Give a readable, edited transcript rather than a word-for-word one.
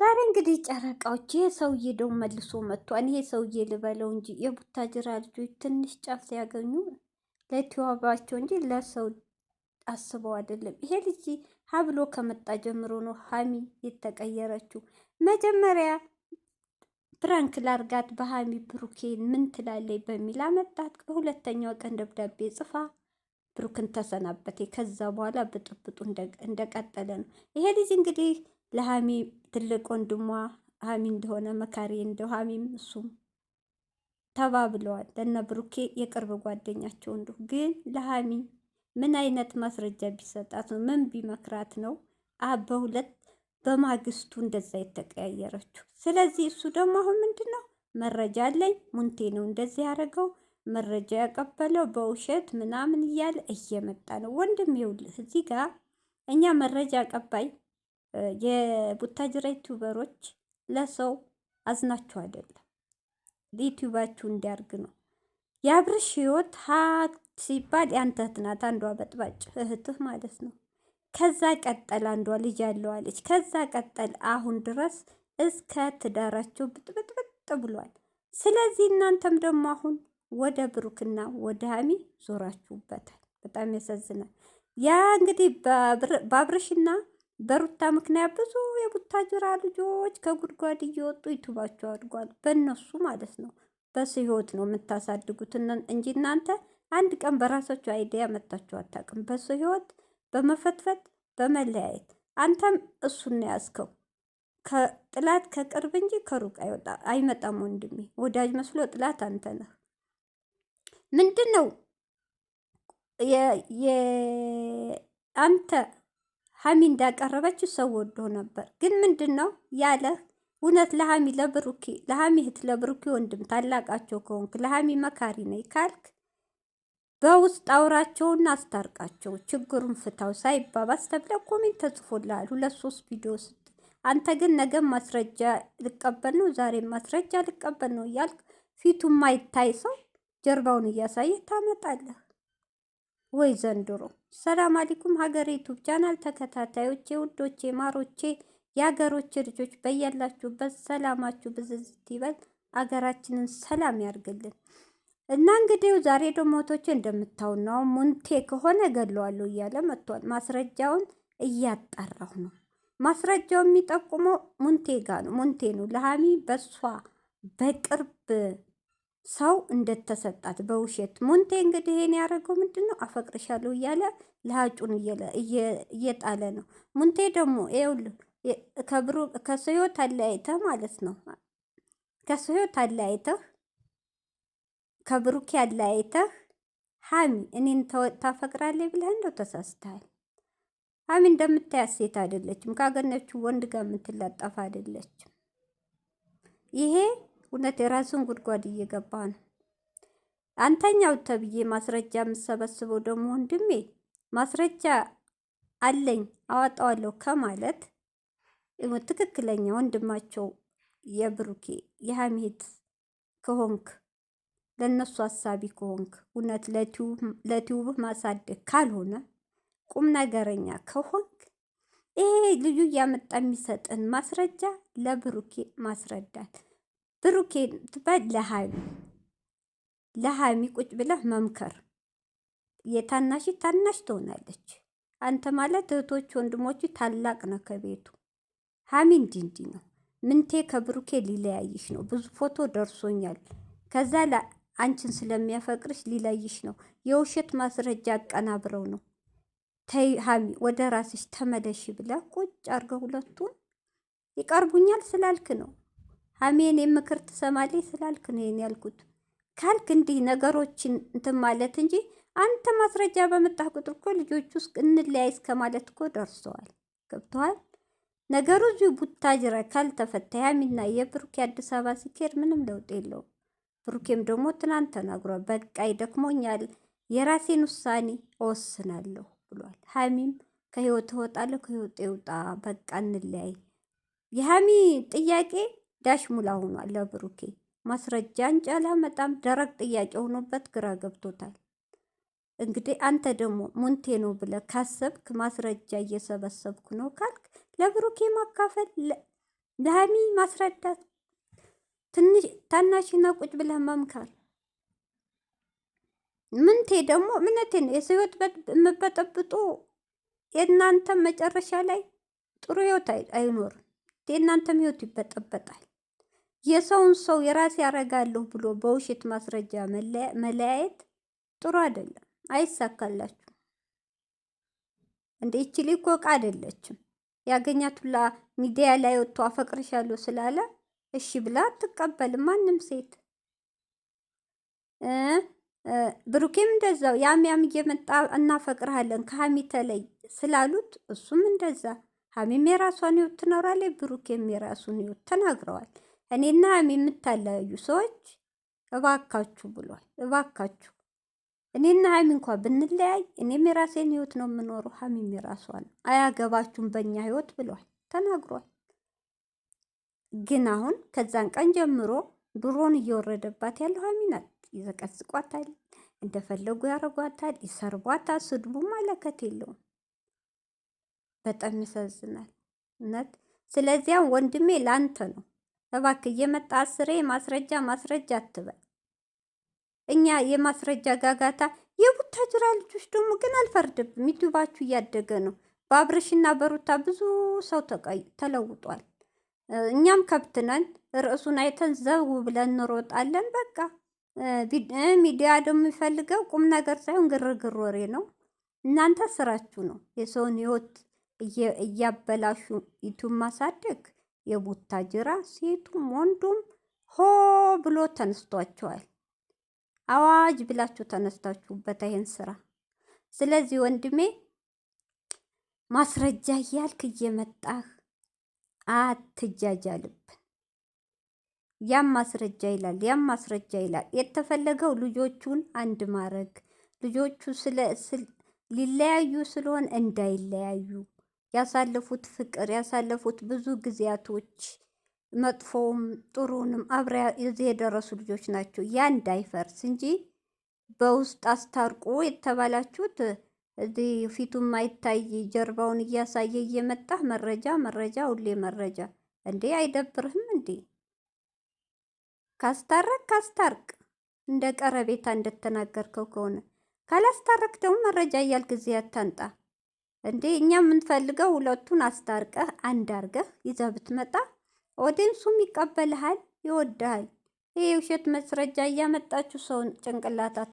ዛሬ እንግዲህ ጨረቃዎች ይሄ ሰውዬ ደው መልሶ መጥቷል። ይሄ ሰውዬ ልበለው እንጂ የቡታጅራ ልጆች ትንሽ ጫፍ ሲያገኙ ለቲዋባቸው እንጂ ለሰው አስበው አይደለም። ይሄ ልጅ ሀብሎ ከመጣ ጀምሮ ነው ሀሚ የተቀየረችው። መጀመሪያ ፕራንክ ላርጋት በሀሚ ብሩኬን ምን ትላለች በሚል አመጣት። በሁለተኛው ቀን ደብዳቤ ጽፋ ብሩክን ተሰናበተ። ከዛ በኋላ ብጥብጡ እንደቀጠለ ነው። ይሄ ልጅ እንግዲህ ለሀሚ ትልቅ ወንድሟ ሀሚ እንደሆነ መካሪ እንደው ሀሚም እሱም ተባብለዋል። ለነ ብሩኬ የቅርብ ጓደኛቸው እንደው ግን ለሀሚ ምን አይነት ማስረጃ ቢሰጣት ነው? ምን ቢመክራት ነው? በሁለት በማግስቱ እንደዛ የተቀያየረችው። ስለዚህ እሱ ደግሞ አሁን ምንድን ነው መረጃ አለኝ ሙንቴ ነው እንደዚህ ያደረገው መረጃ ያቀበለው በውሸት ምናምን እያለ እየመጣ ነው። ወንድም ይኸውልህ እዚህ ጋር እኛ መረጃ አቀባይ የቡታጅራ ዩቲዩበሮች ለሰው አዝናችሁ አይደለም፣ ለዩቲዩባችሁ እንዲያርግ ነው። የአብርሽ ህይወት ሀቅ ሲባል ያንተ እህት ናት፣ አንዷ በጥባጭ እህትህ ማለት ነው። ከዛ ቀጠል አንዷ ልጅ ያለዋለች። ከዛ ቀጠል አሁን ድረስ እስከ ትዳራቸው ብጥብጥብጥ ብሏል። ስለዚህ እናንተም ደግሞ አሁን ወደ ብሩክና ወደ ሀሚ ዞራችሁበታል። በጣም ያሳዝናል። ያ እንግዲህ በአብርሽና በሩታ ምክንያት ብዙ የቡታጅራ ልጆች ከጉድጓድ እየወጡ ዩቱባቸው አድጓል። በእነሱ ማለት ነው። በሰው ህይወት ነው የምታሳድጉት እንጂ እናንተ አንድ ቀን በራሳችሁ አይዲያ መጣችሁ አታውቅም። በሰው ህይወት በመፈትፈት በመለያየት አንተም እሱን ያዝከው። ከጥላት ከቅርብ እንጂ ከሩቅ አይመጣም ወንድሜ። ወዳጅ መስሎ ጥላት አንተ ነህ። ምንድን ነው አንተ ሀሚ እንዳቀረበችው ሰው ወዶ ነበር። ግን ምንድን ነው ያለህ? እውነት ለሀሚ ለብሩኬ ለሀሚ እህት ለብሩኬ ወንድም ታላቃቸው ከሆንክ ለሀሚ መካሪ ነኝ ካልክ በውስጥ አውራቸውና አስታርቃቸው፣ ችግሩን ፍታው ሳይባባስ ተብለ ኮሜንት ተጽፎልሃል 2-3 ቪዲዮ ስት አንተ ግን ነገ ማስረጃ ልቀበል ነው ዛሬ ማስረጃ ልቀበል ነው እያልክ ፊቱ ማይታይ ሰው ጀርባውን እያሳየ ታመጣለህ ወይ ዘንድሮ። ሰላም አለይኩም ሀገሬ ዩቱብ ቻናል ተከታታዮቼ፣ ውዶቼ፣ ማሮቼ፣ የሀገሮቼ ልጆች በያላችሁበት ሰላማችሁ ብዝዝት ይበል። አገራችንን ሰላም ያርግልን። እና እንግዲህ ዛሬ ደግሞ ቶቼ እንደምታውናው ሙንቴ ከሆነ ገለዋለሁ እያለ መጥቷል። ማስረጃውን እያጣራሁ ነው። ማስረጃው የሚጠቁመው ሙንቴ ጋር ነው። ሙንቴ ነው ለሀሚ በሷ በቅርብ ሰው እንደተሰጣት በውሸት ሙንቴ እንግዲህ ይሄን ያደረገው ምንድን ነው? አፈቅርሻለሁ እያለ ለሀጩን እየጣለ ነው። ሙንቴ ደግሞ ይኸውልህ ከሰው ህይወት አለያይተህ ማለት ነው። ከሰው ህይወት አለያይተህ ከብሩኬ አለያይተህ ሀሚ እኔን ታፈቅራለህ ብለህ እንደው ተሳስተሃል። ሀሚ እንደምታያት ሴት አይደለችም። ካገኘችው ወንድ ጋር የምትላጠፍ አይደለችም። ይሄ እውነት የራስን ጉድጓድ እየገባ ነው። አንተኛው ተብዬ ማስረጃ የምሰበስበው ደግሞ ወንድሜ ማስረጃ አለኝ አዋጣዋለሁ ከማለት ትክክለኛ ወንድማቸው የብሩኬ የሀሚት ከሆንክ ለነሱ አሳቢ ከሆንክ እውነት ለቲዩብህ ማሳደግ ካልሆነ ቁም ነገረኛ ከሆንክ ይሄ ልዩ እያመጣ የሚሰጥን ማስረጃ ለብሩኬ ማስረዳት። ብሩኬ ትባል ለሀሚ ቁጭ ብለህ መምከር። የታናሽ ታናሽ ትሆናለች። አንተ ማለት እህቶች ወንድሞች ታላቅ ነው ከቤቱ። ሀሚ እንዲህ ነው። ምንቴ ከብሩኬ ሊለያይሽ ነው። ብዙ ፎቶ ደርሶኛል። ከዛ አንቺን ስለሚያፈቅርሽ ሊለይሽ ነው። የውሸት ማስረጃ አቀናብረው ነው። ተይ ሀሚ ወደ ራስሽ ተመለሽ ብለህ ቁጭ አድርገው ሁለቱን ይቀርቡኛል ስላልክ ነው። ሀሚ እኔ ምክር ትሰማለች ስላልክ ነው ይሄን ያልኩት። ካልክ እንዲህ ነገሮችን እንትን ማለት እንጂ አንተ ማስረጃ በመጣህ ቁጥር እኮ ልጆች ውስጥ እንለያይ እስከ ማለት እኮ ደርሰዋል። ገብተዋል። ነገሩ እዚሁ ቡታጅራ ካልተፈታ ሀሚና የብሩኬ አዲስ አበባ ሲኬድ ምንም ለውጥ የለውም። ብሩኬም ደግሞ ትናንት ተናግሯል። በቃ ይደክሞኛል፣ የራሴን ውሳኔ እወስናለሁ ብሏል። ሀሚም ከህይወት እወጣለሁ፣ ከህይወት ይውጣ፣ በቃ እንለያይ። የሀሚ ጥያቄ ዳሽ ሙላ ሆኗል። ለብሩኬ ማስረጃ እንጂ አላመጣም። ደረቅ ጥያቄ ሆኖበት ግራ ገብቶታል። እንግዲህ አንተ ደግሞ ሙንቴ ነው ብለህ ካሰብክ ማስረጃ እየሰበሰብኩ ነው ካልክ ለብሩኬ ማካፈል ለሀሚ ማስረዳት፣ ትንሽ ታናሽና ቁጭ ብለህ መምከር። ምንቴ ደግሞ እምነቴ ነው የሰው ህይወት የምበጠብጡ የእናንተ መጨረሻ ላይ ጥሩ ህይወት አይኖርም። የእናንተም ህይወት ይበጠበጣል። የሰውን ሰው የራሴ ያረጋለሁ ብሎ በውሸት ማስረጃ መለያየት ጥሩ አይደለም። አይሳካላችሁ። እንደ ይችሊ እኮ ዕቃ አይደለችም። ያገኛቱላ ሚዲያ ላይ ወጥቶ አፈቅርሻለሁ ስላለ እሺ ብላ አትቀበልም ማንም ሴት። ብሩኬም እንደዛው ያም እየመጣ እናፈቅርሃለን ከሀሚ ተለይ ስላሉት እሱም እንደዛ ሀሚም የራሷን ህይወት ትኖራለች፣ ብሩኬም የራሱን ህይወት ተናግረዋል። እኔና ሀሚ የምታለያዩ ሰዎች እባካችሁ ብሏል። እባካችሁ እኔና ሀሚ እንኳ ብንለያይ እኔም የራሴን ህይወት ነው የምኖረው፣ ሀሚም የራሷን አያገባችሁም በእኛ ህይወት ብሏል ተናግሯል። ግን አሁን ከዛን ቀን ጀምሮ ድሮን እየወረደባት ያለው ሀሚ ናት። ይዘቀዝቋታል፣ እንደፈለጉ ያደርጓታል፣ ይሰርቧታል። ስድቡ መለከት የለውም። በጣም ያሳዝናል እውነት። ስለዚያም ወንድሜ ላንተ ነው እባክህ እየመጣ አስሬ ማስረጃ አትበል። እኛ የማስረጃ ጋጋታ የቡታጅራ ልጆች ደግሞ ግን አልፈርድብም። ዩቲዩባችሁ እያደገ ነው። በአብርሽና በሩታ ብዙ ሰው ተለውጧል። እኛም ከብትነን ርዕሱን አይተን ዘው ብለን እንሮጣለን። በቃ ሚዲያ ደግሞ የሚፈልገው ቁም ነገር ሳይሆን ግርግር ወሬ ነው። እናንተ ስራችሁ ነው የሰውን ህይወት እያበላሹ ዩቲዩብ ማሳደግ። የቡታጅራ ሴቱም ወንዱም ሆ ብሎ ተነስቷቸዋል። አዋጅ ብላችሁ ተነስታችሁበት ይሄን ስራ። ስለዚህ ወንድሜ ማስረጃ እያልክ እየመጣህ አትጃጃልብን። ያም ማስረጃ ይላል፣ ያም ማስረጃ ይላል። የተፈለገው ልጆቹን አንድ ማድረግ፣ ልጆቹ ሊለያዩ ስለሆን እንዳይለያዩ ያሳለፉት ፍቅር ያሳለፉት ብዙ ጊዜያቶች መጥፎውም ጥሩንም አብረው እዚህ የደረሱ ልጆች ናቸው። ያ እንዳይፈርስ እንጂ በውስጥ አስታርቁ የተባላችሁት እዚህ ፊቱን ማይታይ ጀርባውን እያሳየ እየመጣ መረጃ ሁሌ መረጃ። እንዴ አይደብርህም እንዴ? ካስታርቅ እንደ ቀረቤታ እንደተናገርከው ከሆነ ካላስታረቅ ደግሞ መረጃ እያልክ ጊዜ አታንጣ እንዴ። እኛ የምንፈልገው ሁለቱን አስታርቀህ አንድ አርገህ ይዘህ ብትመጣ ኦዲንሱም ይቀበልሃል፣ ይወድሃል። ይሄ ውሸት መስረጃ እያመጣችሁ ሰውን ጭንቅላታት